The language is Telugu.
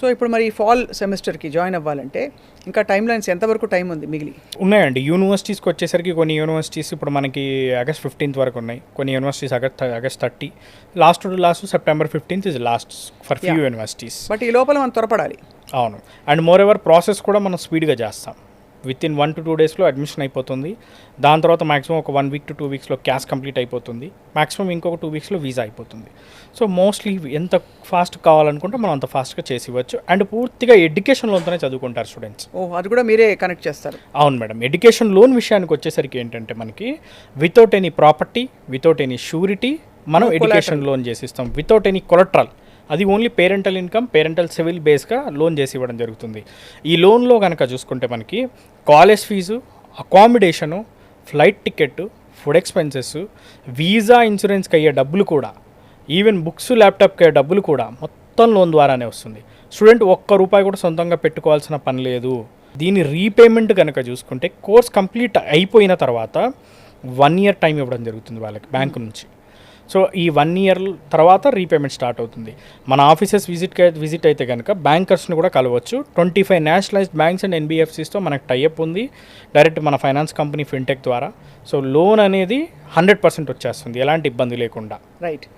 సో ఇప్పుడు మరి ఫాల్ సెమిస్టర్కి జాయిన్ అవ్వాలంటే ఇంకా టైం లైన్స్ ఎంతవరకు టైం ఉంది మిగిలి? ఉన్నాయండి. యూనివర్సిటీస్కి వచ్చేసరికి కొన్ని యూనివర్సిటీస్ ఇప్పుడు మనకి ఆగస్ట్ 15th వరకు ఉన్నాయి, కొన్ని universities August 30, last September 15th is last for few universities. But ఈ లోపల మనం త్వరపడాలి. అవును, అండ్ మోర్ ఎవర్ ప్రాసెస్ కూడా మనం స్పీడ్గా చేస్తాం. విత్ ఇన్ 1 to 2 daysలో అడ్మిషన్ అయిపోతుంది. దాని తర్వాత మాక్సిమం ఒక 1 week to 2 weeksలో క్యాష్ కంప్లీట్ అయిపోతుంది. మాక్సిమం ఇంకొక 2 weeksలో వీసా అయిపోతుంది. సో మోస్ట్లీ ఎంత ఫాస్ట్ కావాలనుకుంటే మనం అంత ఫాస్ట్గా చేసి ఇవ్వచ్చు. అండ్ పూర్తిగా ఎడ్యుకేషన్ లోన్తోనే చదువుకుంటారు స్టూడెంట్స్. అది కూడా మీరే కనెక్ట్ చేస్తారు? అవును మేడం. ఎడ్యుకేషన్ లోన్ విషయానికి వచ్చేసరికి ఏంటంటే మనకి without any property, without any surety మనం ఎడ్యుకేషన్ లోన్ చేసిస్తాం. వితౌట్ ఎనీ కొలట్రల్, అది only parental income, parental CIBIL బేస్గా లోన్ చేసి ఇవ్వడం జరుగుతుంది. ఈ లోన్లో కనుక చూసుకుంటే మనకి college fee, accommodation, flight ticket, food expenses, visa ఇన్సూరెన్స్కి అయ్యే డబ్బులు కూడా, ఈవెన్ బుక్స్ ల్యాప్టాప్కి అయ్యే డబ్బులు కూడా మొత్తం లోన్ ద్వారానే వస్తుంది. స్టూడెంట్ ₹1 కూడా సొంతంగా పెట్టుకోవాల్సిన పని లేదు. దీని రీపేమెంట్ కనుక చూసుకుంటే కోర్స్ కంప్లీట్ అయిపోయిన తర్వాత 1 year టైం ఇవ్వడం జరుగుతుంది వాళ్ళకి బ్యాంకు నుంచి. సో ఈ 1 year తర్వాత రీపేమెంట్ స్టార్ట్ అవుతుంది. మన ఆఫీసెస్ విజిట్ అయితే కనుక బ్యాంకర్స్ని కూడా కలవచ్చు. 25 నేషనలైజ్డ్ బ్యాంక్స్ అండ్ NBFCస్తో మనకు టైఅప్ ఉంది డైరెక్ట్ మన ఫైనాన్స్ కంపెనీ ఫిన్టెక్ ద్వారా. సో లోన్ అనేది 100% వచ్చేస్తుంది, ఎలాంటి ఇబ్బంది లేకుండా. రైట్.